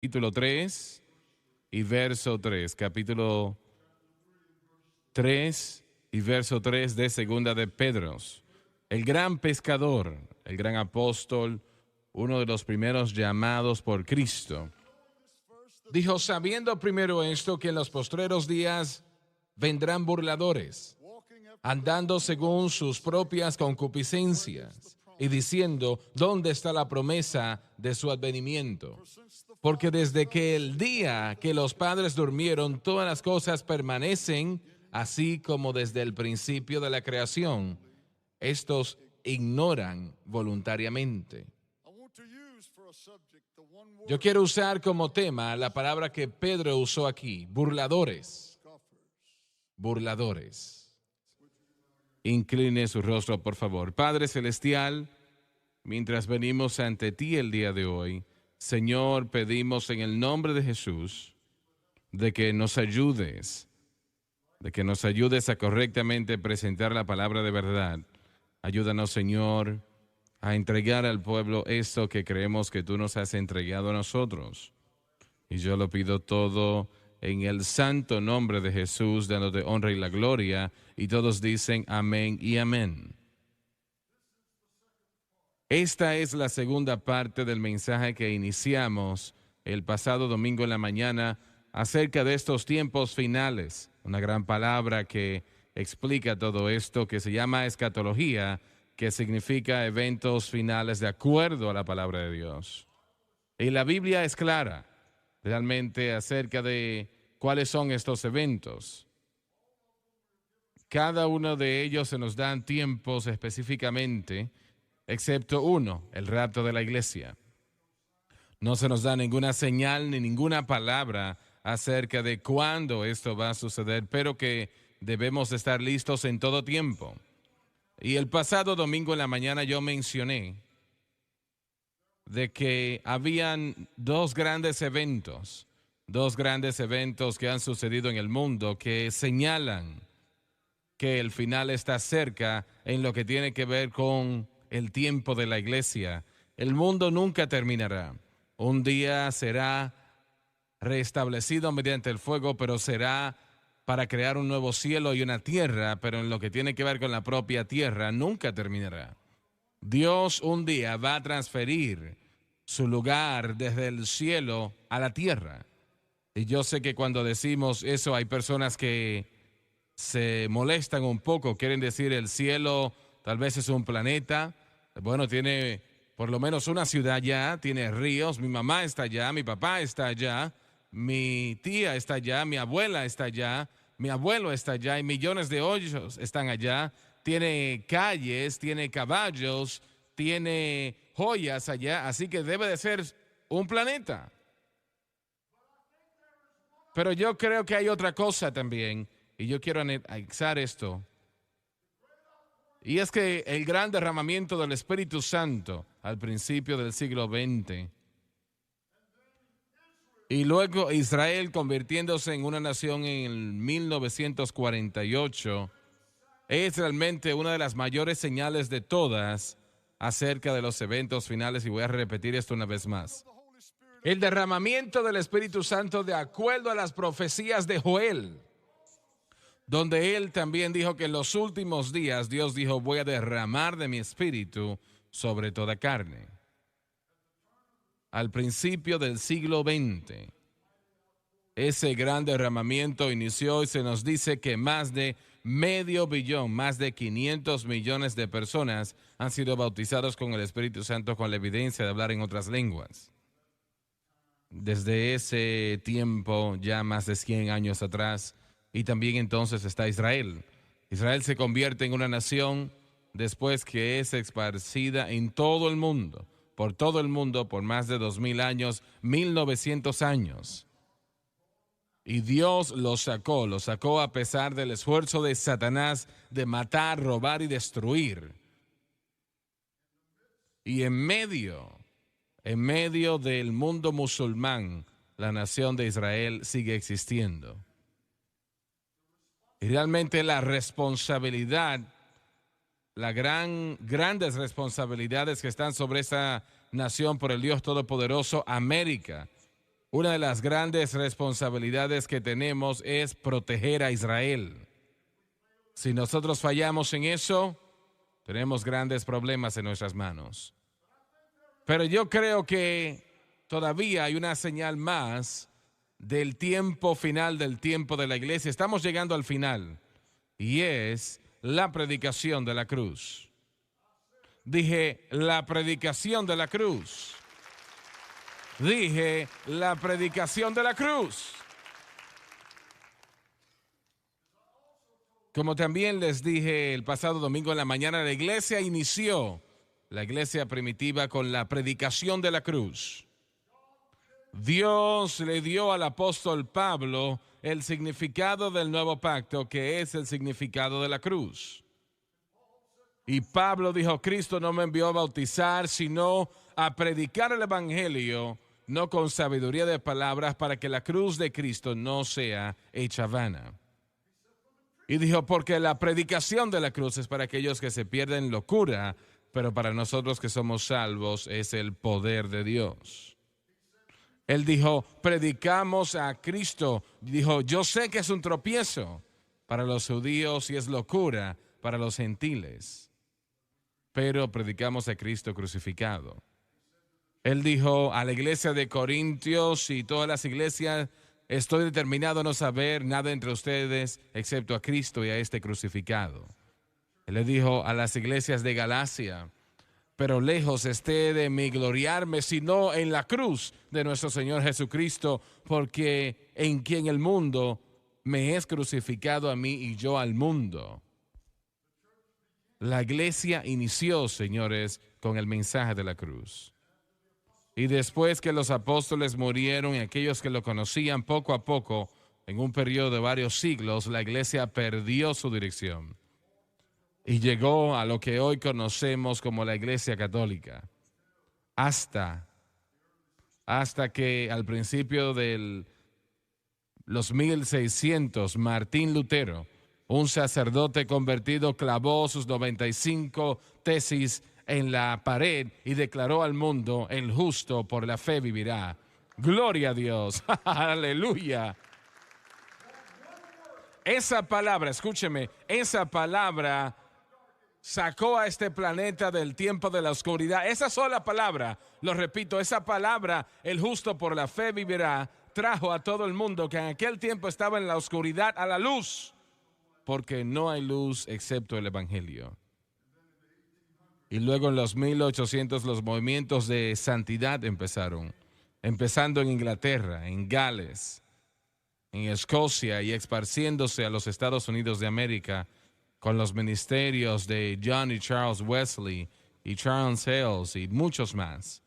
capítulo 3 y verso 3. Capítulo 3 y verso 3 de Segunda de Pedro. El gran pescador, el gran apóstol, uno de los primeros llamados por Cristo, dijo, sabiendo primero esto, que en los postreros días vendrán burladores, andando según sus propias concupiscencias, y diciendo, ¿dónde está la promesa de su advenimiento? Porque desde que el día que los padres durmieron, todas las cosas permanecen, así como desde el principio de la creación. Estos ignoran voluntariamente. Yo quiero usar como tema la palabra que Pedro usó aquí, burladores. Burladores. Incline su rostro, por favor. Padre Celestial, mientras venimos ante ti el día de hoy, Señor, pedimos en el nombre de Jesús de que nos ayudes a correctamente presentar la palabra de verdad. Ayúdanos, Señor, a entregar al pueblo esto que creemos que tú nos has entregado a nosotros. Y yo lo pido todo en el santo nombre de Jesús, dándote honra y la gloria. Y todos dicen amén y amén. Esta es la segunda parte del mensaje que iniciamos el pasado domingo en la mañana acerca de estos tiempos finales. Una gran palabra que explica todo esto, que se llama escatología, que significa eventos finales de acuerdo a la palabra de Dios. Y la Biblia es clara realmente acerca de cuáles son estos eventos. Cada uno de ellos se nos dan tiempos específicamente, excepto uno, el rapto de la iglesia. No se nos da ninguna señal ni ninguna palabra acerca de cuándo esto va a suceder, pero que debemos estar listos en todo tiempo. Y el pasado domingo en la mañana yo mencioné de que habían dos grandes eventos que han sucedido en el mundo que señalan que el final está cerca en lo que tiene que ver con el tiempo de la iglesia. El mundo nunca terminará. Un día será restablecido mediante el fuego, pero será para crear un nuevo cielo y una tierra, pero en lo que tiene que ver con la propia tierra nunca terminará. Dios un día va a transferir su lugar desde el cielo a la tierra. Y yo sé que cuando decimos eso hay personas que se molestan un poco, quieren decir el cielo tal vez es un planeta. Bueno, tiene por lo menos una ciudad ya, tiene ríos, mi mamá está allá, mi papá está allá, mi tía está allá, mi abuela está allá, mi abuelo está allá y millones de hoyos están allá. Tiene calles, tiene caballos, tiene joyas allá, así que debe de ser un planeta. Pero yo creo que hay otra cosa también, y yo quiero anexar esto. Y es que el gran derramamiento del Espíritu Santo al principio del siglo XX, y luego Israel convirtiéndose en una nación en 1948, es realmente una de las mayores señales de todas acerca de los eventos finales, y voy a repetir esto una vez más. El derramamiento del Espíritu Santo de acuerdo a las profecías de Joel, donde él también dijo que en los últimos días Dios dijo, voy a derramar de mi espíritu sobre toda carne. Al principio del siglo XX, ese gran derramamiento inició y se nos dice que más de medio billón, más de 500 millones de personas han sido bautizados con el Espíritu Santo con la evidencia de hablar en otras lenguas. Desde ese tiempo, ya más de 100 años atrás, y también entonces está Israel. Israel se convierte en una nación después que es esparcida en todo el mundo, por más de 2000 años, 1900 años. Y Dios lo sacó a pesar del esfuerzo de Satanás de matar, robar y destruir. Y en medio del mundo musulmán, la nación de Israel sigue existiendo. Y realmente la responsabilidad, grandes responsabilidades que están sobre esa nación por el Dios Todopoderoso, América, una de las grandes responsabilidades que tenemos es proteger a Israel. Si nosotros fallamos en eso, tenemos grandes problemas en nuestras manos. Pero yo creo que todavía hay una señal más del tiempo final, del tiempo de la iglesia. Estamos llegando al final y es la predicación de la cruz. Dije, la predicación de la cruz. Dije, la predicación de la cruz. Como también les dije el pasado domingo en la mañana, la iglesia inició, la iglesia primitiva, con la predicación de la cruz. Dios le dio al apóstol Pablo el significado del nuevo pacto, que es el significado de la cruz. Y Pablo dijo, Cristo no me envió a bautizar, sino a predicar el evangelio, no con sabiduría de palabras, para que la cruz de Cristo no sea hecha vana. Y dijo, porque la predicación de la cruz es para aquellos que se pierden locura, pero para nosotros que somos salvos es el poder de Dios. Él dijo, predicamos a Cristo. Dijo, yo sé que es un tropiezo para los judíos y es locura para los gentiles, pero predicamos a Cristo crucificado. Él dijo a la iglesia de Corintios y todas las iglesias, estoy determinado a no saber nada entre ustedes excepto a Cristo y a este crucificado. Él le dijo a las iglesias de Galacia, pero lejos esté de mí gloriarme, sino en la cruz de nuestro Señor Jesucristo, porque en quien el mundo me es crucificado a mí y yo al mundo. La iglesia inició, señores, con el mensaje de la cruz. Y después que los apóstoles murieron y aquellos que lo conocían, poco a poco, en un periodo de varios siglos, la iglesia perdió su dirección y llegó a lo que hoy conocemos como la Iglesia Católica. Hasta que al principio de los 1600, Martín Lutero, un sacerdote convertido, clavó sus 95 tesis en la pared y declaró al mundo, el justo por la fe vivirá. Gloria a Dios. Aleluya. Esa palabra, escúcheme, esa palabra sacó a este planeta del tiempo de la oscuridad. Esa sola palabra, lo repito, esa palabra, el justo por la fe vivirá, trajo a todo el mundo que en aquel tiempo estaba en la oscuridad a la luz, porque no hay luz excepto el evangelio. Y luego en los 1800 los movimientos de santidad empezaron, empezando en Inglaterra, en Gales, en Escocia y esparciéndose a los Estados Unidos de América con los ministerios de John y Charles Wesley y Charles Hales y muchos más.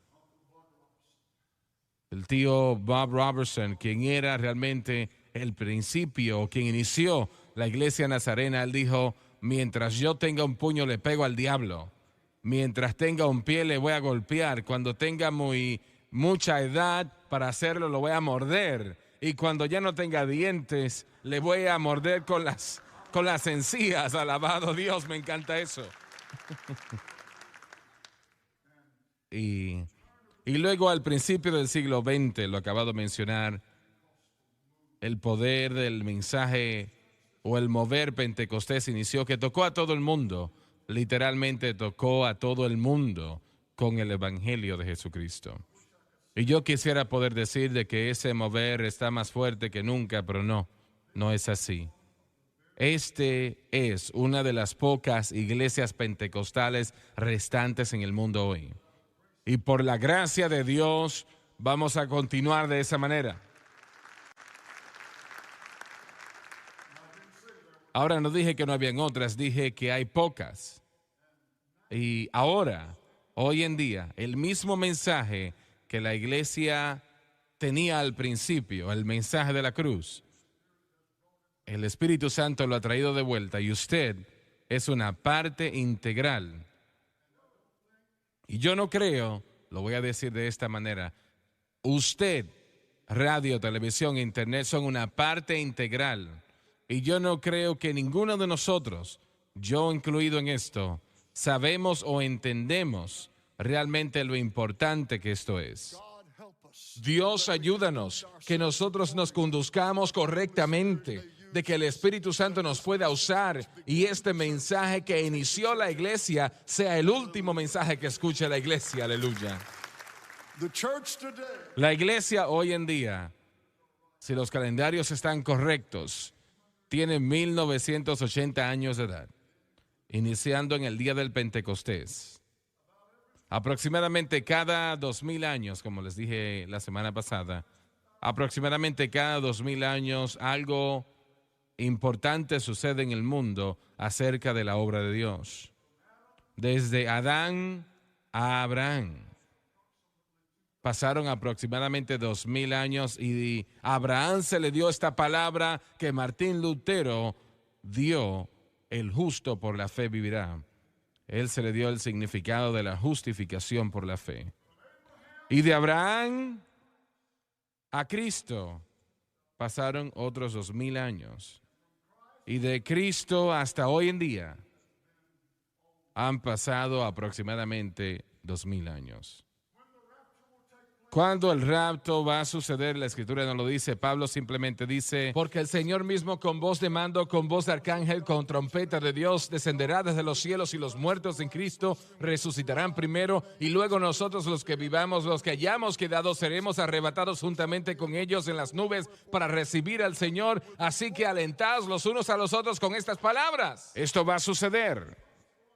El tío Bob Robertson, quien era realmente el principio, quien inició la iglesia nazarena, él dijo, mientras yo tenga un puño le pego al diablo. Mientras tenga un pie le voy a golpear. Cuando tenga mucha edad para hacerlo lo voy a morder. Y cuando ya no tenga dientes le voy a morder con las encías. Alabado Dios, me encanta eso. Y luego al principio del siglo XX, lo acabo de mencionar, el poder del mensaje o el mover Pentecostés inició, que tocó a todo el mundo. Literalmente tocó a todo el mundo con el evangelio de Jesucristo. Y yo quisiera poder decir de que ese mover está más fuerte que nunca, pero no es así. Este es una de las pocas iglesias pentecostales restantes en el mundo hoy. Y por la gracia de Dios vamos a continuar de esa manera. Ahora no dije que no habían otras, dije que hay pocas. Y ahora, hoy en día, el mismo mensaje que la iglesia tenía al principio, el mensaje de la cruz, el Espíritu Santo lo ha traído de vuelta y usted es una parte integral. Y yo no creo, lo voy a decir de esta manera, usted, radio, televisión, internet son una parte integral. Y yo no creo que ninguno de nosotros, yo incluido en esto, sabemos o entendemos realmente lo importante que esto es. Dios, ayúdanos, que nosotros nos conduzcamos correctamente, de que el Espíritu Santo nos pueda usar y este mensaje que inició la iglesia sea el último mensaje que escuche la iglesia. Aleluya. La iglesia hoy en día, si los calendarios están correctos, tiene 1980 años de edad, iniciando en el día del Pentecostés. Aproximadamente cada 2000 años, como les dije la semana pasada, aproximadamente cada 2000 años algo importante sucede en el mundo acerca de la obra de Dios. Desde Adán a Abraham pasaron aproximadamente 2000 años y a Abraham se le dio esta palabra que Martín Lutero dio: el justo por la fe vivirá. Él se le dio el significado de la justificación por la fe. Y de Abraham a Cristo pasaron otros 2000 años. Y de Cristo hasta hoy en día han pasado aproximadamente 2000 años. ¿Cuándo el rapto va a suceder? La Escritura no lo dice. Pablo simplemente dice: porque el Señor mismo con voz de mando, con voz de arcángel, con trompeta de Dios, descenderá desde los cielos, y los muertos en Cristo resucitarán primero, y luego nosotros los que vivamos, los que hayamos quedado, seremos arrebatados juntamente con ellos en las nubes para recibir al Señor. Así que alentaos los unos a los otros con estas palabras. Esto va a suceder.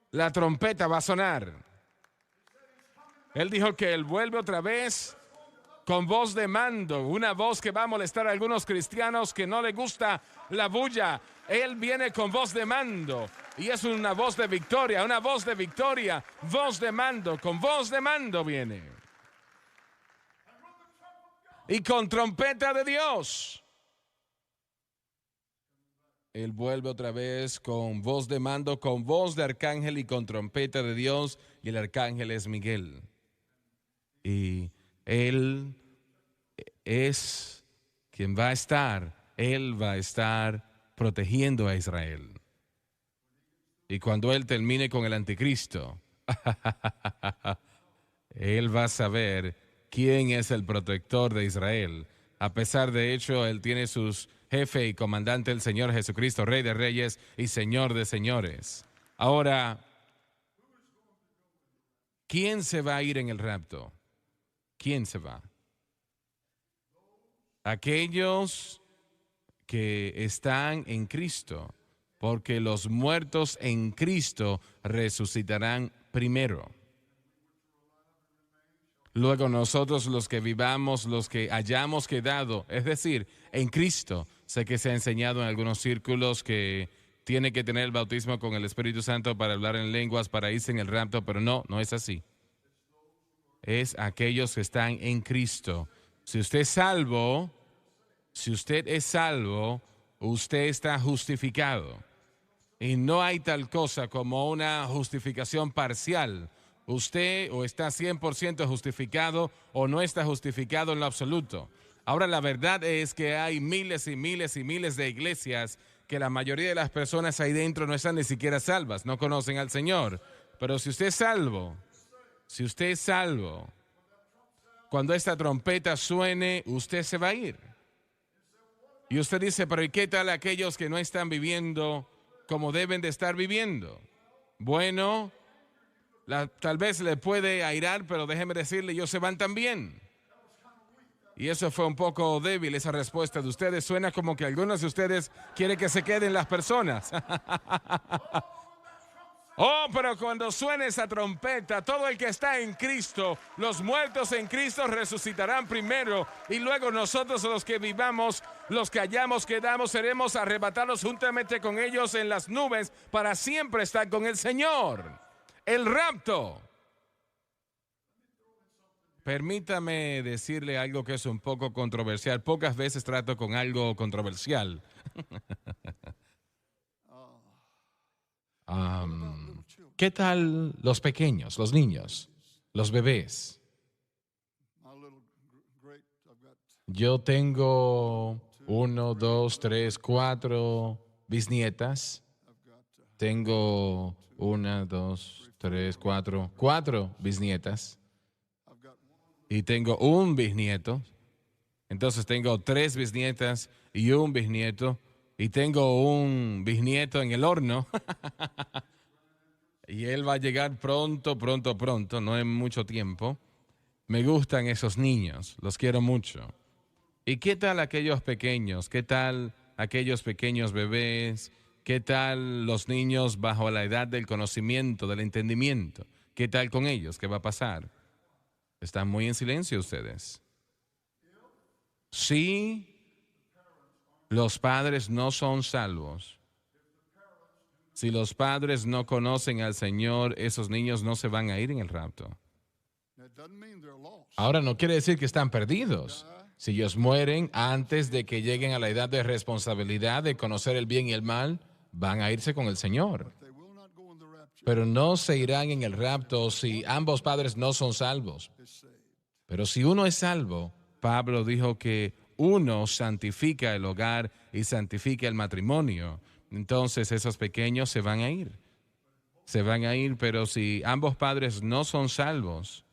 La trompeta va a sonar. Él dijo que Él vuelve otra vez con voz de mando, una voz que va a molestar a algunos cristianos que no les gusta la bulla. Él viene con voz de mando y es una voz de victoria, voz de mando, con voz de mando viene. Y con trompeta de Dios. Él vuelve otra vez con voz de mando, con voz de arcángel y con trompeta de Dios, y el arcángel es Miguel. Y Él es quien va a estar, Él va a estar protegiendo a Israel. Y cuando Él termine con el anticristo, Él va a saber quién es el protector de Israel. A pesar de hecho, Él tiene sus jefe y comandante, el Señor Jesucristo, Rey de Reyes y Señor de Señores. Ahora, ¿quién se va a ir en el rapto? ¿Quién se va? Aquellos que están en Cristo, porque los muertos en Cristo resucitarán primero. Luego nosotros, los que vivamos, los que hayamos quedado, es decir, en Cristo. Sé que se ha enseñado en algunos círculos que tiene que tener el bautismo con el Espíritu Santo para hablar en lenguas, para irse en el rapto, pero no es así. Es aquellos que están en Cristo. Si usted es salvo, usted está justificado. Y no hay tal cosa como una justificación parcial. Usted o está 100% justificado o no está justificado en lo absoluto. Ahora, la verdad es que hay miles y miles y miles de iglesias que la mayoría de las personas ahí dentro no están ni siquiera salvas, no conocen al Señor. Pero si usted es salvo, cuando esta trompeta suene, usted se va a ir. Y usted dice: pero ¿y qué tal aquellos que no están viviendo como deben de estar viviendo? Bueno, tal vez le puede airar, pero déjeme decirle, ellos se van también. Y eso fue un poco débil, esa respuesta de ustedes. Suena como que algunos de ustedes quieren que se queden las personas. Oh, pero cuando suene esa trompeta, todo el que está en Cristo, los muertos en Cristo resucitarán primero, y luego nosotros, los que vivamos, los que hayamos quedado, seremos arrebatados juntamente con ellos en las nubes para siempre estar con el Señor. El rapto. Permítame decirle algo que es un poco controversial. Pocas veces trato con algo controversial. ¿Qué tal los pequeños, los niños, los bebés? Yo tengo 1, 2, 3, 4 bisnietas. Tengo 1, 2, 3, 4 bisnietas. y tengo un bisnieto. Entonces tengo 3 bisnietas y un bisnieto. Y tengo un bisnieto en el horno. Y él va a llegar pronto, pronto, pronto, no en mucho tiempo. Me gustan esos niños, los quiero mucho. ¿Y qué tal aquellos pequeños? ¿Qué tal aquellos pequeños bebés? ¿Qué tal los niños bajo la edad del conocimiento, del entendimiento? ¿Qué tal con ellos? ¿Qué va a pasar? Están muy en silencio ustedes. Si los padres no son salvos, si los padres no conocen al Señor, esos niños no se van a ir en el rapto. Ahora no quiere decir que están perdidos. Si ellos mueren antes de que lleguen a la edad de responsabilidad de conocer el bien y el mal, van a irse con el Señor. Pero no se irán en el rapto si ambos padres no son salvos. Pero si uno es salvo, Pablo dijo que uno santifica el hogar y santifica el matrimonio. Entonces esos pequeños se van a ir. Se van a ir, pero si ambos padres no son salvos,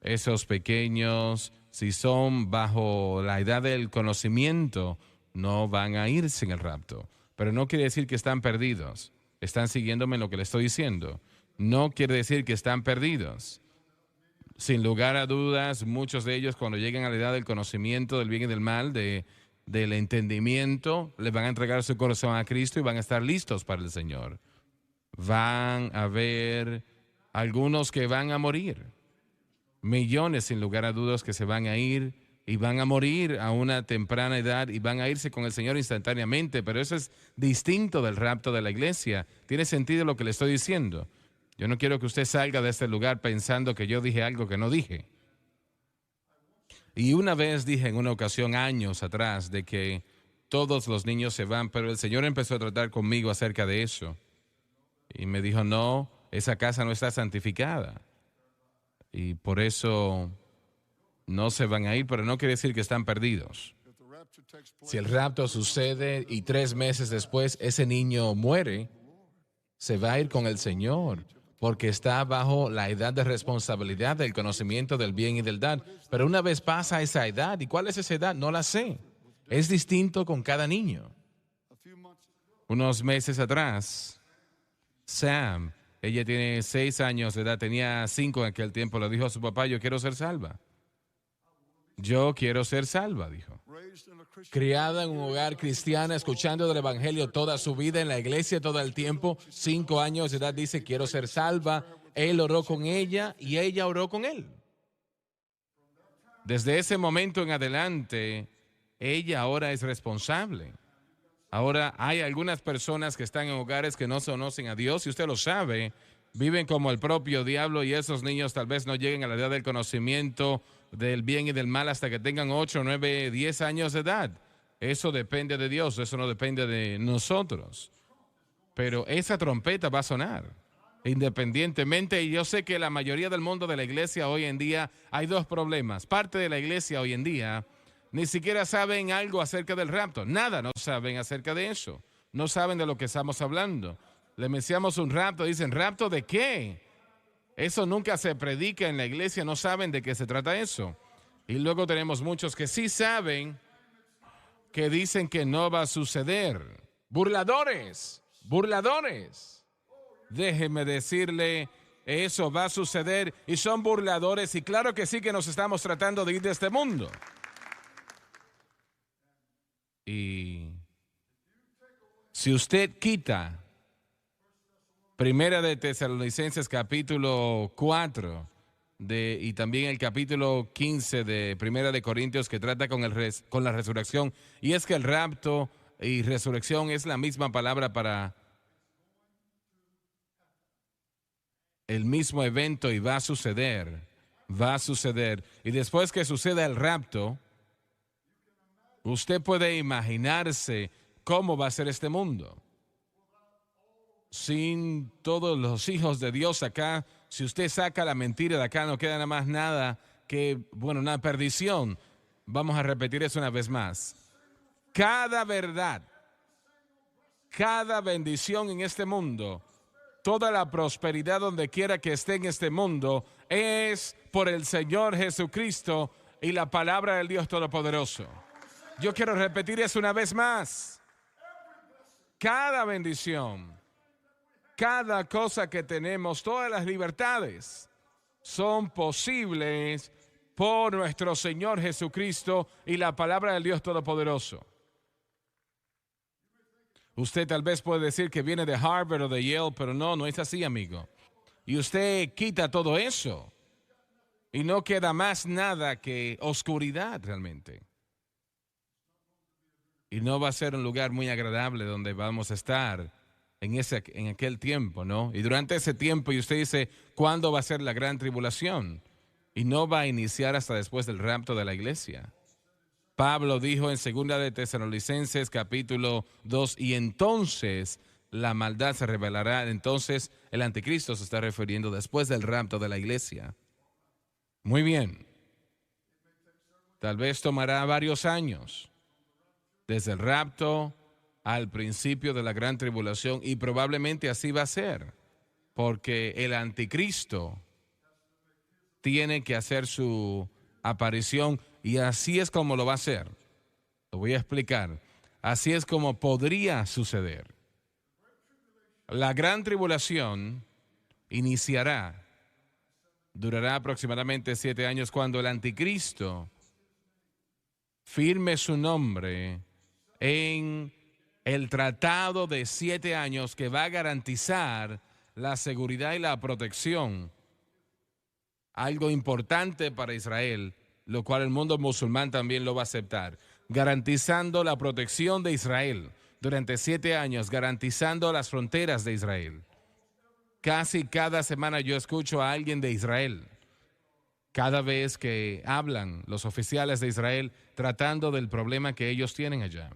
esos pequeños, si son bajo la edad del conocimiento, no van a irse en el rapto. Pero no quiere decir que están perdidos. ¿Están siguiéndome en lo que le estoy diciendo? No quiere decir que están perdidos. Sin lugar a dudas, muchos de ellos cuando lleguen a la edad del conocimiento del bien y del mal, del entendimiento, les van a entregar su corazón a Cristo y van a estar listos para el Señor. Van a haber algunos que van a morir. Millones, sin lugar a dudas, que se van a ir y van a morir a una temprana edad y van a irse con el Señor instantáneamente, pero eso es distinto del rapto de la iglesia. ¿Tiene sentido lo que le estoy diciendo? Yo no quiero que usted salga de este lugar pensando que yo dije algo que no dije. Y una vez dije en una ocasión, años atrás, de que todos los niños se van, pero el Señor empezó a tratar conmigo acerca de eso. Y me dijo, no, esa casa no está santificada. Y por eso no se van a ir, pero no quiere decir que están perdidos. Si el rapto sucede y 3 meses después ese niño muere, se va a ir con el Señor, porque está bajo la edad de responsabilidad del conocimiento del bien y del mal. Pero una vez pasa esa edad, ¿y cuál es esa edad? No la sé. Es distinto con cada niño. Unos meses atrás, Sam, ella tiene 6 años de edad, tenía 5 en aquel tiempo, le dijo a su papá, yo quiero ser salva. Yo quiero ser salva, dijo. Criada en un hogar cristiano, escuchando del Evangelio toda su vida, en la iglesia todo el tiempo, 5 años de edad, dice, quiero ser salva. Él oró con ella y ella oró con él. Desde ese momento en adelante, ella ahora es responsable. Ahora hay algunas personas que están en hogares que no conocen a Dios, y usted lo sabe, viven como el propio diablo, y esos niños tal vez no lleguen a la edad del conocimiento del bien y del mal hasta que tengan 8, 9, 10 años de edad. Eso depende de Dios, eso no depende de nosotros. Pero esa trompeta va a sonar, independientemente, y yo sé que la mayoría del mundo de la iglesia hoy en día hay 2 problemas. Parte de la iglesia hoy en día ni siquiera saben algo acerca del rapto, nada, no saben acerca de eso, no saben de lo que estamos hablando. Le mencionamos un rapto, dicen, ¿rapto de qué? Eso nunca se predica en la iglesia, no saben de qué se trata eso. Y luego tenemos muchos que sí saben, que dicen que no va a suceder. Burladores, burladores. Déjeme decirle, eso va a suceder y son burladores, y claro que sí que nos estamos tratando de ir de este mundo. Y si usted quita Primera de Tesalonicenses capítulo 4 y también el capítulo 15 de Primera de Corintios, que trata con la resurrección, y es que el rapto y resurrección es la misma palabra para el mismo evento, y va a suceder, y después que suceda el rapto, usted puede imaginarse cómo va a ser este mundo. Sin todos los hijos de Dios acá, si usted saca la mentira de acá, no queda nada más nada que, una perdición. Vamos a repetir eso una vez más. Cada verdad, cada bendición en este mundo, toda la prosperidad donde quiera que esté en este mundo, es por el Señor Jesucristo y la palabra del Dios Todopoderoso. Yo quiero repetir eso una vez más. Cada bendición, cada cosa que tenemos, todas las libertades son posibles por nuestro Señor Jesucristo y la palabra del Dios Todopoderoso. Usted tal vez puede decir que viene de Harvard o de Yale, pero no es así, amigo. Y usted quita todo eso y no queda más nada que oscuridad realmente. Y no va a ser un lugar muy agradable donde vamos a estar en aquel tiempo, ¿no? Y durante ese tiempo, y usted dice, ¿cuándo va a ser la gran tribulación? Y no va a iniciar hasta después del rapto de la iglesia. Pablo dijo en 2 de Tesalonicenses capítulo 2, y entonces la maldad se revelará. Entonces el anticristo se está refiriendo después del rapto de la iglesia. Muy bien. Tal vez tomará varios años, desde el rapto al principio de la gran tribulación, y probablemente así va a ser, porque el anticristo tiene que hacer su aparición, y así es como lo va a hacer. Lo voy a explicar. Así es como podría suceder. La gran tribulación iniciará, durará aproximadamente 7 años, cuando el anticristo firme su nombre en el tratado de 7 años que va a garantizar la seguridad y la protección. Algo importante para Israel, lo cual el mundo musulmán también lo va a aceptar, garantizando la protección de Israel durante 7 años, garantizando las fronteras de Israel. Casi cada semana yo escucho a alguien de Israel, cada vez que hablan los oficiales de Israel, tratando del problema que ellos tienen allá.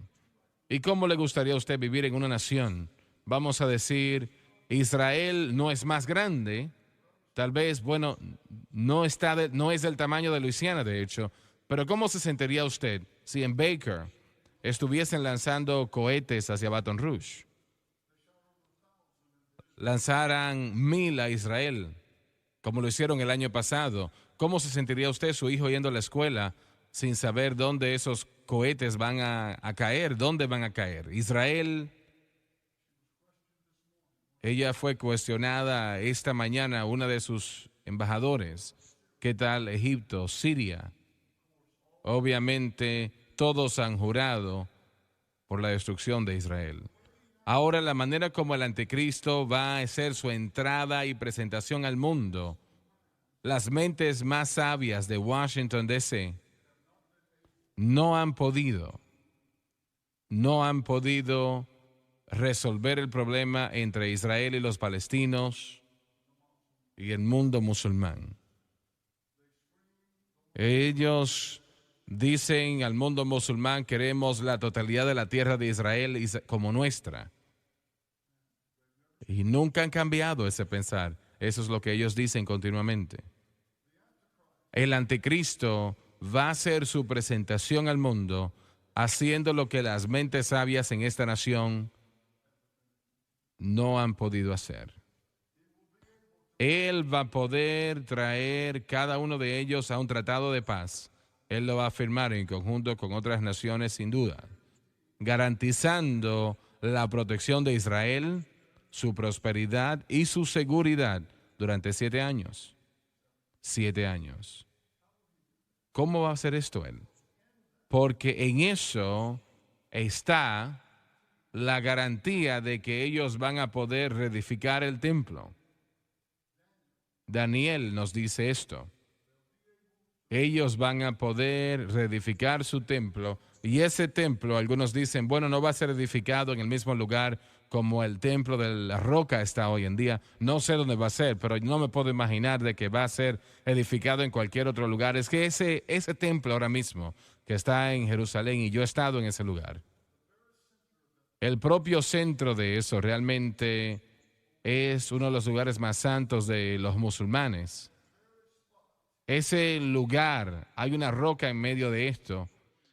¿Y cómo le gustaría a usted vivir en una nación? Vamos a decir, Israel no es más grande, tal vez, bueno, no es del tamaño de Luisiana, de hecho, pero ¿cómo se sentiría usted si en Baker estuviesen lanzando cohetes hacia Baton Rouge? Lanzaran 1,000 a Israel, como lo hicieron el año pasado. ¿Cómo se sentiría usted, su hijo, yendo a la escuela sin saber dónde esos cohetes van a caer? ¿Dónde van a caer? Israel, ella fue cuestionada esta mañana, una de sus embajadores. ¿Qué tal Egipto, Siria? Obviamente todos han jurado por la destrucción de Israel. Ahora la manera como el anticristo va a hacer su entrada y presentación al mundo, las mentes más sabias de Washington, D.C. no han podido resolver el problema entre Israel y los palestinos y el mundo musulmán. Ellos dicen al mundo musulmán, queremos la totalidad de la tierra de Israel como nuestra. Y nunca han cambiado ese pensar. Eso es lo que ellos dicen continuamente. El anticristo va a hacer su presentación al mundo haciendo lo que las mentes sabias en esta nación no han podido hacer. Él va a poder traer cada uno de ellos a un tratado de paz. Él lo va a firmar en conjunto con otras naciones sin duda, garantizando la protección de Israel, su prosperidad y su seguridad durante 7 años. 7 años. ¿Cómo va a hacer esto él? Porque en eso está la garantía de que ellos van a poder reedificar el templo. Daniel nos dice esto. Ellos van a poder reedificar su templo, y ese templo, algunos dicen, bueno, no va a ser edificado en el mismo lugar como el templo de la roca está hoy en día. No sé dónde va a ser, pero no me puedo imaginar de que va a ser edificado en cualquier otro lugar. Es que ese templo ahora mismo que está en Jerusalén, y yo he estado en ese lugar, el propio centro de eso realmente es uno de los lugares más santos de los musulmanes. Ese lugar, hay una roca en medio de esto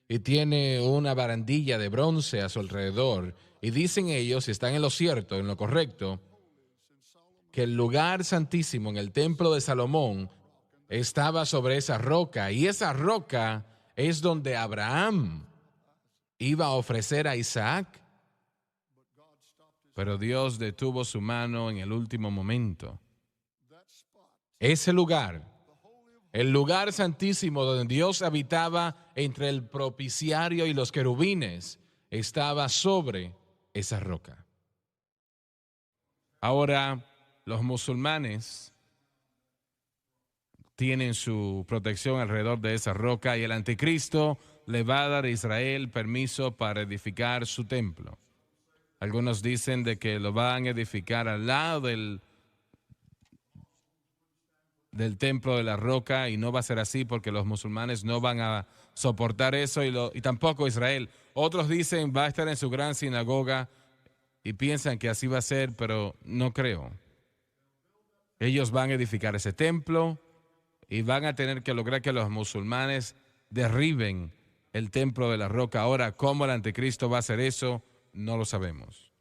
y tiene una barandilla de bronce a su alrededor. Y dicen ellos, si están en lo cierto, en lo correcto, que el lugar santísimo en el templo de Salomón estaba sobre esa roca, y esa roca es donde Abraham iba a ofrecer a Isaac, pero Dios detuvo su mano en el último momento. Ese lugar, el lugar santísimo donde Dios habitaba entre el propiciario y los querubines, estaba sobre esa roca. Ahora, los musulmanes tienen su protección alrededor de esa roca y el anticristo le va a dar a Israel permiso para edificar su templo. Algunos dicen de que lo van a edificar al lado del templo de la roca, y no va a ser así porque los musulmanes no van a soportar eso, y tampoco Israel. Otros dicen va a estar en su gran sinagoga y piensan que así va a ser, pero no creo. Ellos van a edificar ese templo y van a tener que lograr que los musulmanes derriben el templo de la roca. Ahora, ¿cómo el anticristo va a hacer eso? No lo sabemos.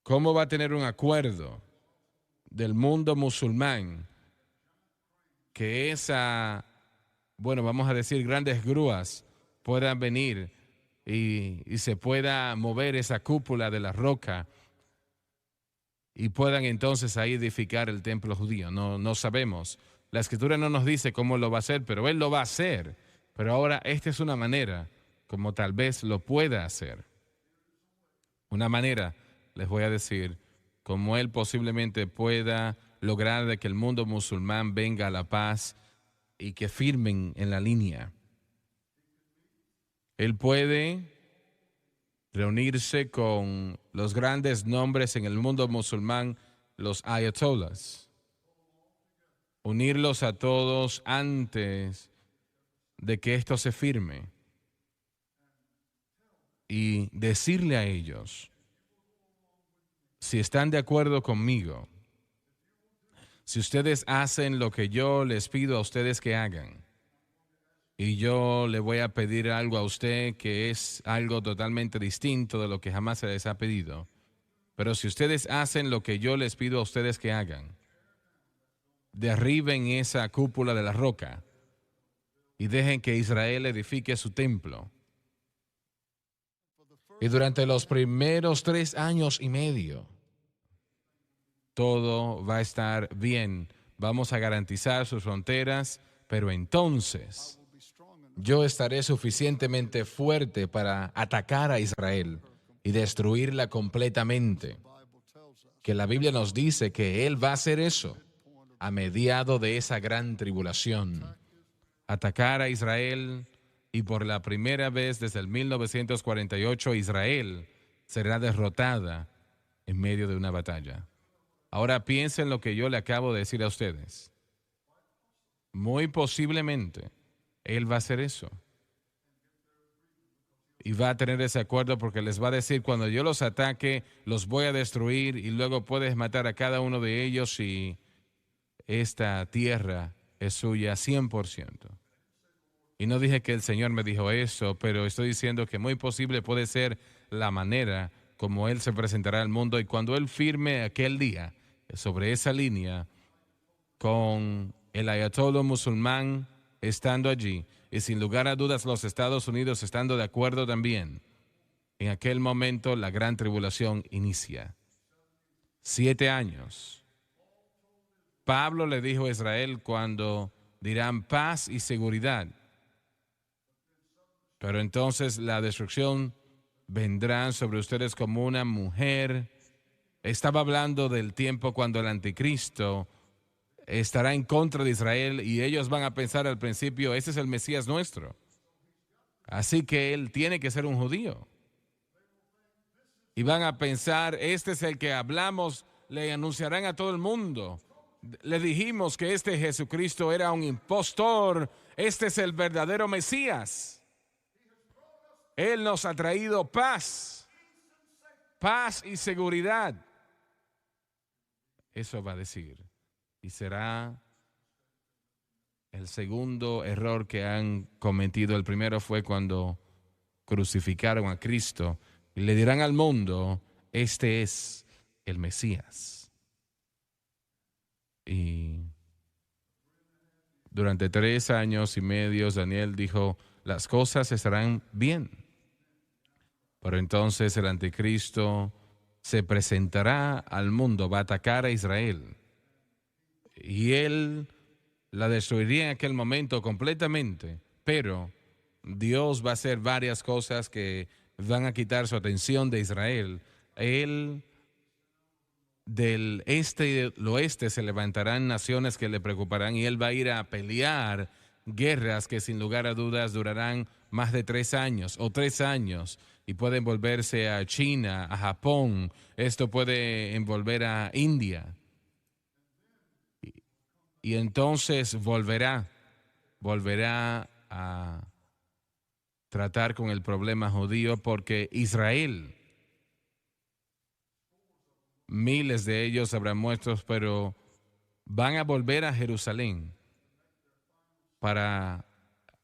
¿Cómo va a tener un acuerdo del mundo musulmán que vamos a decir, grandes grúas puedan venir y se pueda mover esa cúpula de la roca y puedan entonces ahí edificar el templo judío? No sabemos. La Escritura no nos dice cómo lo va a hacer, pero Él lo va a hacer. Pero ahora esta es una manera como tal vez lo pueda hacer. Una manera, les voy a decir, como Él posiblemente pueda lograr de que el mundo musulmán venga a la paz y que firmen en la línea. Él puede reunirse con los grandes nombres en el mundo musulmán, los ayatollahs, unirlos a todos antes de que esto se firme y decirle a ellos, si están de acuerdo conmigo, si ustedes hacen lo que yo les pido a ustedes que hagan, y yo le voy a pedir algo a usted que es algo totalmente distinto de lo que jamás se les ha pedido. Pero si ustedes hacen lo que yo les pido a ustedes que hagan, derriben esa cúpula de la roca y dejen que Israel edifique su templo. Y durante los primeros 3 años y medio, todo va a estar bien. Vamos a garantizar sus fronteras, pero entonces yo estaré suficientemente fuerte para atacar a Israel y destruirla completamente. Que la Biblia nos dice que Él va a hacer eso a mediado de esa gran tribulación. Atacar a Israel, y por la primera vez desde el 1948 Israel será derrotada en medio de una batalla. Ahora piensen lo que yo le acabo de decir a ustedes. Muy posiblemente Él va a hacer eso. Y va a tener ese acuerdo porque les va a decir, cuando yo los ataque, los voy a destruir y luego puedes matar a cada uno de ellos y esta tierra es suya 100%. Y no dije que el Señor me dijo eso, pero estoy diciendo que muy posible puede ser la manera como Él se presentará al mundo, y cuando Él firme aquel día sobre esa línea con el ayatollah musulmán estando allí, y sin lugar a dudas los Estados Unidos estando de acuerdo también, en aquel momento la gran tribulación inicia. 7 años. Pablo le dijo a Israel cuando dirán paz y seguridad, pero entonces la destrucción vendrá sobre ustedes como una mujer. Estaba hablando del tiempo cuando el anticristo estará en contra de Israel y ellos van a pensar al principio, ese es el Mesías nuestro. Así que él tiene que ser un judío. Y van a pensar, este es el que hablamos, le anunciarán a todo el mundo. Le dijimos que este Jesucristo era un impostor, este es el verdadero Mesías. Él nos ha traído paz y seguridad. Eso va a decir. Y será el segundo error que han cometido. El primero fue cuando crucificaron a Cristo y le dirán al mundo, este es el Mesías. Y Durante 3 años y medio, Daniel dijo, las cosas estarán bien. Pero entonces el anticristo se presentará al mundo, va a atacar a Israel. Y él la destruiría en aquel momento completamente. Pero Dios va a hacer varias cosas que van a quitar su atención de Israel. Él, del este y del oeste se levantarán naciones que le preocuparán y él va a ir a pelear guerras que sin lugar a dudas durarán más de 3 años o 3 años y pueden volverse a China, a Japón, esto puede envolver a India. Y entonces volverá a tratar con el problema judío porque Israel, miles de ellos habrán muertos, pero van a volver a Jerusalén para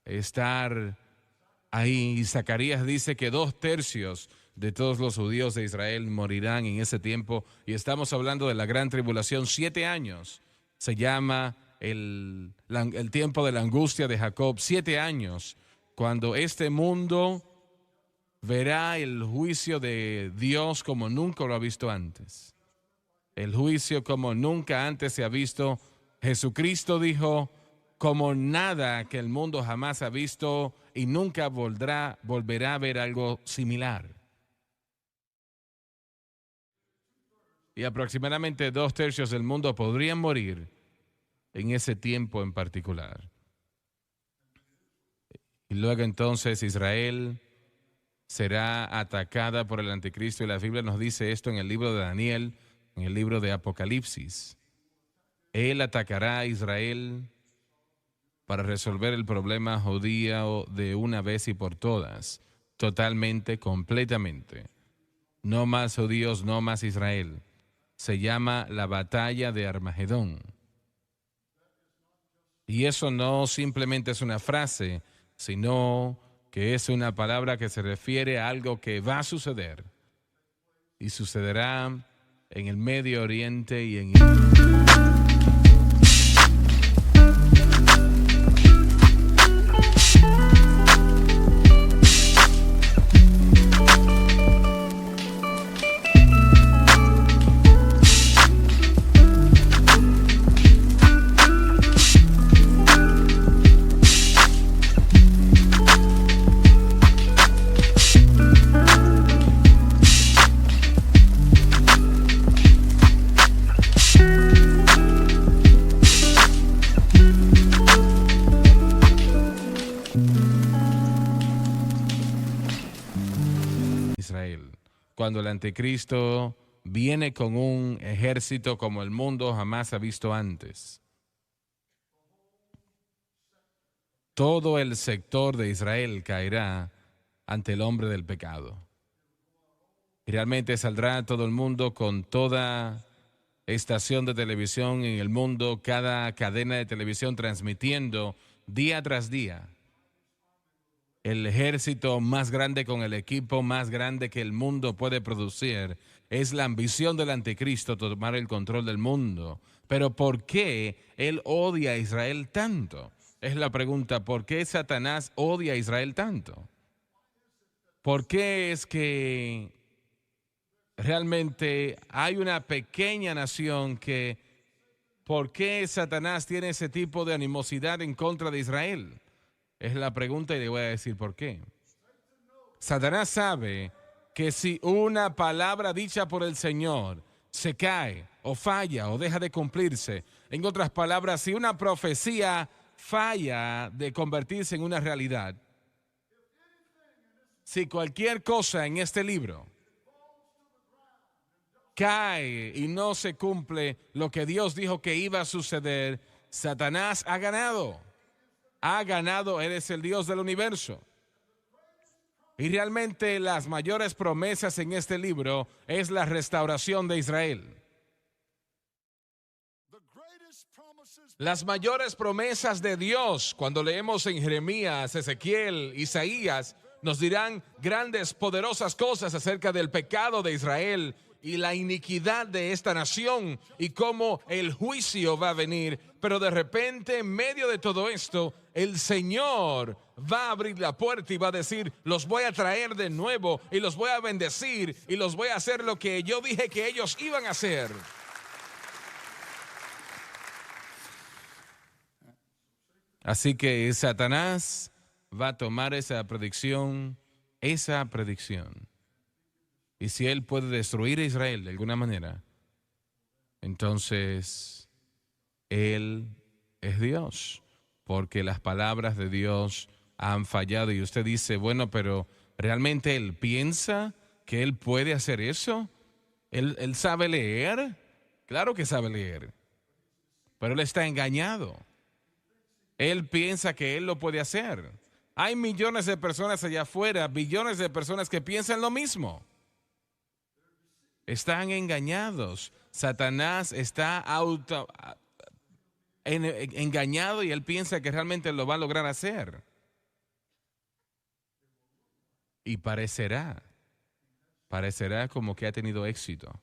estar ahí. Y Zacarías dice que 2/3 de todos los judíos de Israel morirán en ese tiempo. Y estamos hablando de la gran tribulación, 7 años. Se llama el tiempo de la angustia de Jacob, 7 años, cuando este mundo verá el juicio de Dios como nunca lo ha visto antes. El juicio como nunca antes se ha visto. Jesucristo dijo, como nada que el mundo jamás ha visto y nunca volverá a ver algo similar. Y aproximadamente 2/3 del mundo podrían morir en ese tiempo en particular. Y luego entonces Israel será atacada por el anticristo y la Biblia nos dice esto en el libro de Daniel, en el libro de Apocalipsis. Él atacará a Israel para resolver el problema judío de una vez y por todas, totalmente, completamente. No más judíos, no más Israel. Se llama la batalla de Armagedón. Y eso no simplemente es una frase, sino que es una palabra que se refiere a algo que va a suceder. Y sucederá en el Medio Oriente y en Israel. Cuando el anticristo viene con un ejército como el mundo jamás ha visto antes. Todo el sector de Israel caerá ante el hombre del pecado. Y realmente saldrá todo el mundo con toda estación de televisión en el mundo, cada cadena de televisión transmitiendo día tras día. El ejército más grande con el equipo más grande que el mundo puede producir. Es la ambición del anticristo tomar el control del mundo. Pero ¿por qué él odia a Israel tanto? Es la pregunta, ¿por qué Satanás odia a Israel tanto? ¿Por qué es que realmente hay una pequeña nación que, ¿por qué Satanás tiene ese tipo de animosidad en contra de Israel? Es la pregunta y le voy a decir por qué. Satanás sabe que si una palabra dicha por el Señor se cae o falla o deja de cumplirse, en otras palabras, si una profecía falla de convertirse en una realidad, si cualquier cosa en este libro cae y no se cumple lo que Dios dijo que iba a suceder, Satanás ha ganado. Ha ganado, eres el Dios del universo. Y realmente las mayores promesas en este libro es la restauración de Israel. Las mayores promesas de Dios, cuando leemos en Jeremías, Ezequiel, Isaías, nos dirán grandes, poderosas cosas acerca del pecado de Israel y la iniquidad de esta nación y cómo el juicio va a venir. Pero de repente, en medio de todo esto, el Señor va a abrir la puerta y va a decir: los voy a traer de nuevo y los voy a bendecir y los voy a hacer lo que yo dije que ellos iban a hacer. Así que Satanás va a tomar esa predicción. Y si él puede destruir a Israel de alguna manera, entonces él es Dios, porque las palabras de Dios han fallado. Y usted dice: bueno, pero ¿realmente él piensa que él puede hacer eso? ¿Él sabe leer? Claro que sabe leer, pero él está engañado. Él piensa que él lo puede hacer. Hay millones de personas allá afuera, billones de personas que piensan lo mismo. Están engañados. Satanás está engañado y él piensa que realmente lo va a lograr hacer. Y parecerá como que ha tenido éxito.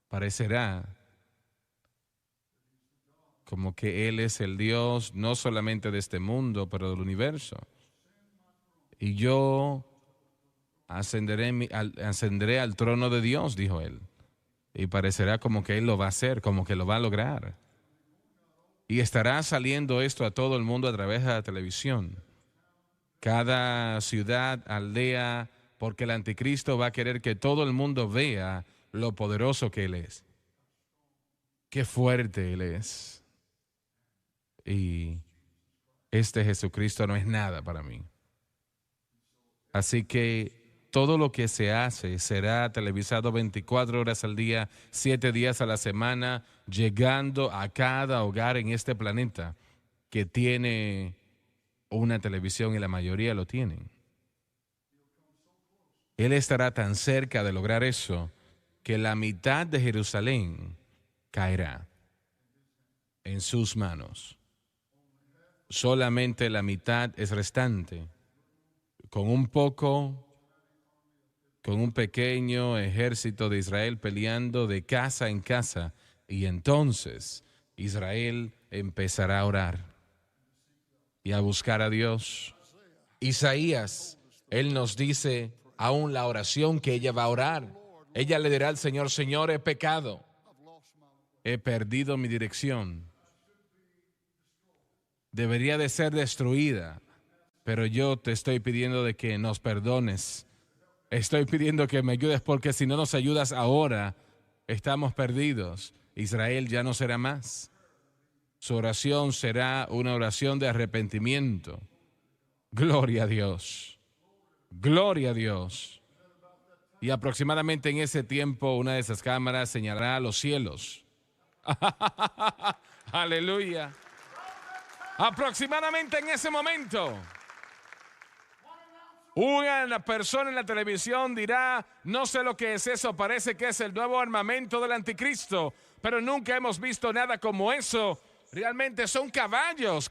Parecerá como que él es el Dios no solamente de este mundo, pero del universo. Y yo ascenderé al trono de Dios, dijo él. Y parecerá como que él lo va a hacer, como que lo va a lograr. Y estará saliendo esto a todo el mundo a través de la televisión. Cada ciudad, aldea, porque el anticristo va a querer que todo el mundo vea lo poderoso que él es. Qué fuerte él es. Y este Jesucristo no es nada para mí. Así que todo lo que se hace será televisado 24 horas al día, 7 días a la semana, llegando a cada hogar en este planeta que tiene una televisión, y la mayoría lo tienen. Él estará tan cerca de lograr eso que la mitad de Jerusalén caerá en sus manos. Solamente la mitad es restante, con un pequeño ejército de Israel peleando de casa en casa, y entonces Israel empezará a orar y a buscar a Dios. Isaías, él nos dice aún la oración que ella va a orar. Ella le dirá al Señor: Señor, he pecado, he perdido mi dirección. Debería de ser destruida, pero yo te estoy pidiendo de que nos perdones. Estoy pidiendo que me ayudes, porque si no nos ayudas ahora, estamos perdidos. Israel ya no será más. Su oración será una oración de arrepentimiento. Gloria a Dios. Gloria a Dios. Y aproximadamente en ese tiempo, una de esas cámaras señalará a los cielos. Aleluya. Aproximadamente en ese momento, una persona en la televisión dirá: no sé lo que es eso, parece que es el nuevo armamento del anticristo, pero nunca hemos visto nada como eso. Realmente son caballos.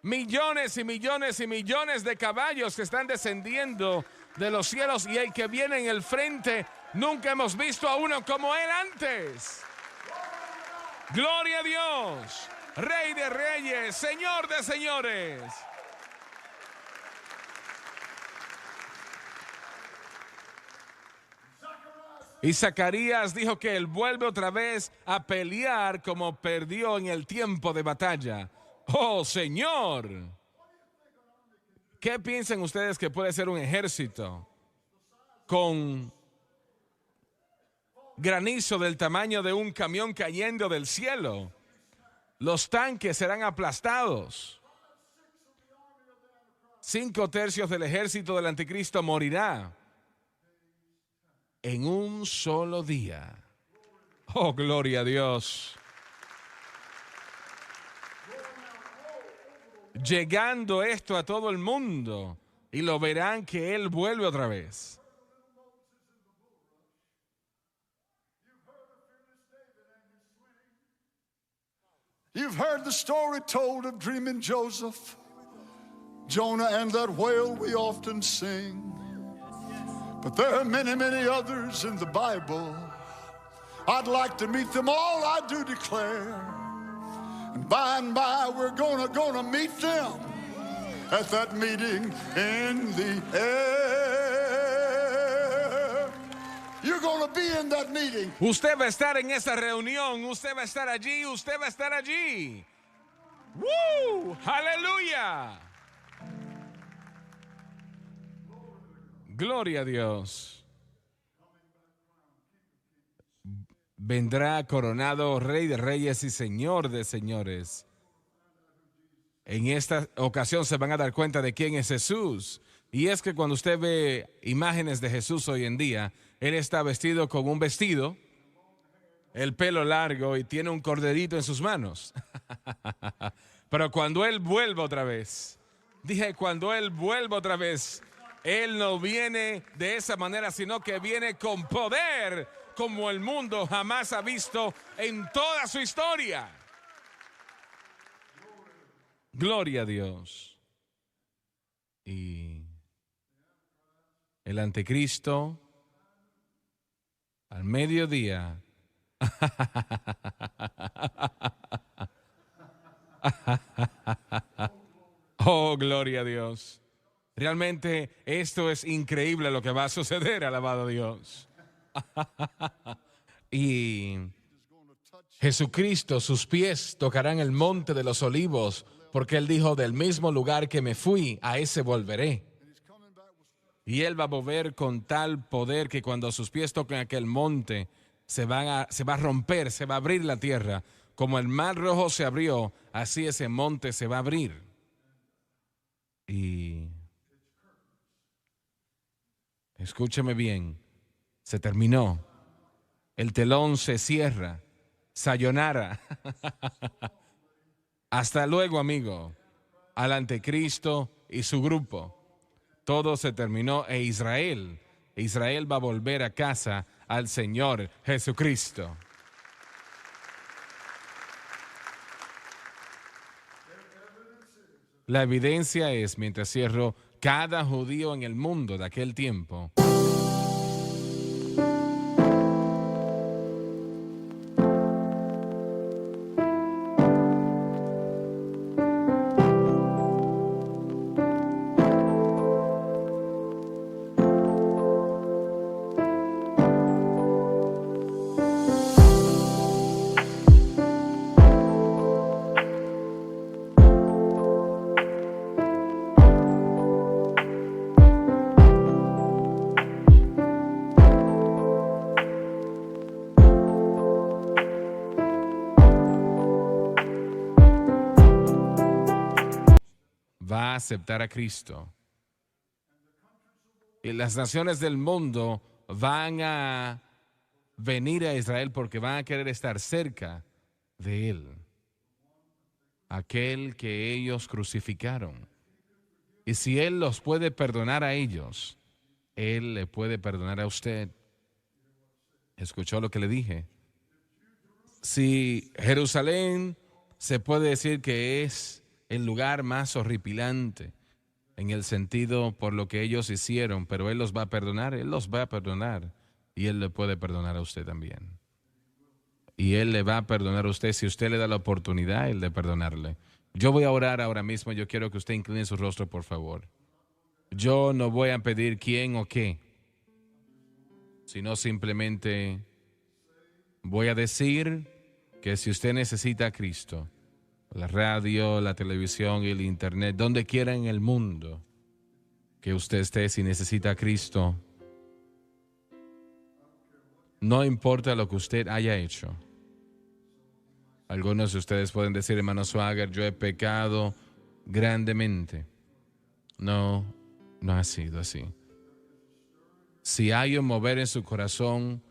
Millones y millones y millones de caballos que están descendiendo de los cielos, y el que viene en el frente, nunca hemos visto a uno como él antes. Gloria a Dios. Rey de reyes, Señor de señores. Y Zacarías dijo que él vuelve otra vez a pelear como perdió en el tiempo de batalla. ¡Oh, Señor! ¿Qué piensan ustedes que puede ser un ejército con granizo del tamaño de un camión cayendo del cielo? Los tanques serán aplastados. 5/3 del ejército del anticristo morirá en un solo día. Oh, gloria a Dios. Llegando esto a todo el mundo, y lo verán que él vuelve otra vez. You've heard the story told of dreaming Joseph, Jonah and that whale we often sing. But there are many, many others in the Bible. I'd like to meet them all, I do declare. And by, we're gonna meet them at that meeting in the air. You're gonna be in that meeting. Usted va a estar en esa reunión, usted va a estar allí, usted va a estar allí. ¡Woo! ¡Aleluya! Gloria a Dios. Vendrá coronado Rey de Reyes y Señor de Señores. En esta ocasión se van a dar cuenta de quién es Jesús. Y es que cuando usted ve imágenes de Jesús hoy en día, Él está vestido con un vestido, el pelo largo y tiene un corderito en sus manos. Pero cuando Él vuelva otra vez, cuando Él vuelva otra vez, Él no viene de esa manera, sino que viene con poder como el mundo jamás ha visto en toda su historia. Gloria a Dios. Y el anticristo al mediodía oh, gloria a Dios. Realmente esto es increíble lo que va a suceder, alabado a Dios. Y Jesucristo, sus pies tocarán el monte de los olivos, porque Él dijo, del mismo lugar que me fui, a ese volveré. Y Él va a mover con tal poder que cuando sus pies toquen aquel monte, se va a romper, se va a abrir la tierra. Como el mar Rojo se abrió, así ese monte se va a abrir. Y escúcheme bien, se terminó. El telón se cierra. Sayonara. Hasta luego, amigo. Al anticristo y su grupo. Todo se terminó Israel va a volver a casa al Señor Jesucristo. La evidencia es, mientras cierro, cada judío en el mundo de aquel tiempo va a aceptar a Cristo. Y las naciones del mundo van a venir a Israel porque van a querer estar cerca de Él, aquel que ellos crucificaron. Y si Él los puede perdonar a ellos, Él le puede perdonar a usted. ¿Escuchó lo que le dije? Si Jerusalén se puede decir que es el lugar más horripilante en el sentido por lo que ellos hicieron, pero Él los va a perdonar, Él los va a perdonar y Él le puede perdonar a usted también. Y Él le va a perdonar a usted si usted le da la oportunidad, Él de perdonarle. Yo voy a orar ahora mismo, yo quiero que usted incline su rostro, por favor. Yo no voy a pedir quién o qué, sino simplemente voy a decir que si usted necesita a Cristo, la radio, la televisión y el internet, donde quiera en el mundo que usted esté, si necesita a Cristo, no importa lo que usted haya hecho. Algunos de ustedes pueden decir, hermano Swagger, yo he pecado grandemente. No ha sido así. Si hay un mover en su corazón,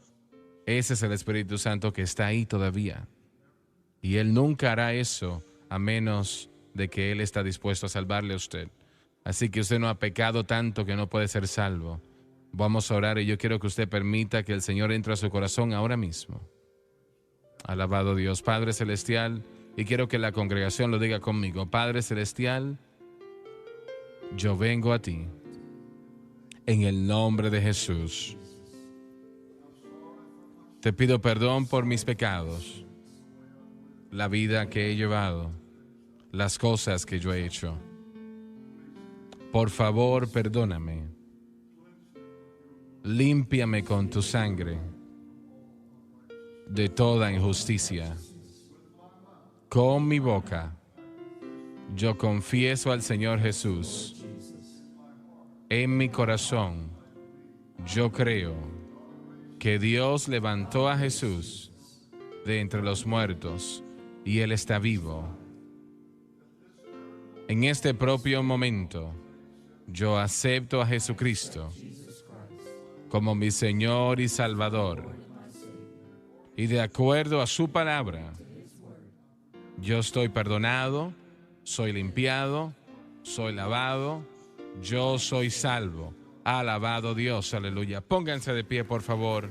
ese es el Espíritu Santo que está ahí todavía. Y Él nunca hará eso a menos de que Él está dispuesto a salvarle a usted. Así que usted no ha pecado tanto que no puede ser salvo. Vamos a orar y yo quiero que usted permita que el Señor entre a su corazón ahora mismo. Alabado Dios, Padre Celestial, y quiero que la congregación lo diga conmigo. Padre Celestial, yo vengo a ti en el nombre de Jesús. Te pido perdón por mis pecados, la vida que he llevado, las cosas que yo he hecho. Por favor, perdóname. Límpiame con tu sangre de toda injusticia. Con mi boca, yo confieso al Señor Jesús. En mi corazón, yo creo que Dios levantó a Jesús de entre los muertos y Él está vivo. En este propio momento, yo acepto a Jesucristo como mi Señor y Salvador. Y de acuerdo a su palabra, yo estoy perdonado, soy limpiado, soy lavado, yo soy salvo. Alabado Dios, aleluya. Pónganse de pie, por favor.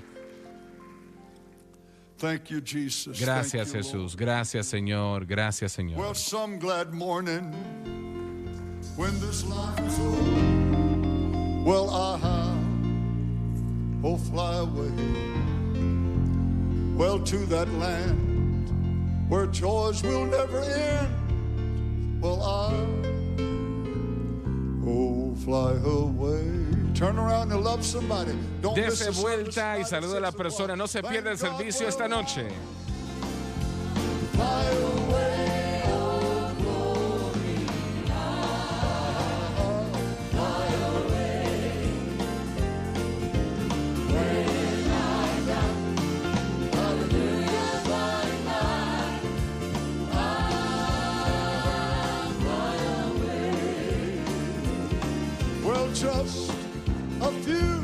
Thank you, Jesus. Gracias, Thank you, Jesús. Lord. Gracias, Señor. Gracias, Señor. Well, some glad morning when this life is over, well, oh, fly away, well, to that land where joys will never end. Well, oh, fly away. Turn around and love somebody. Don't miss Dese the service vuelta y tonight. saluda a la persona. No se pierda el servicio esta noche. Fly away, oh glory. Fly away. When I die, hallelujah, fly away. Well, just a few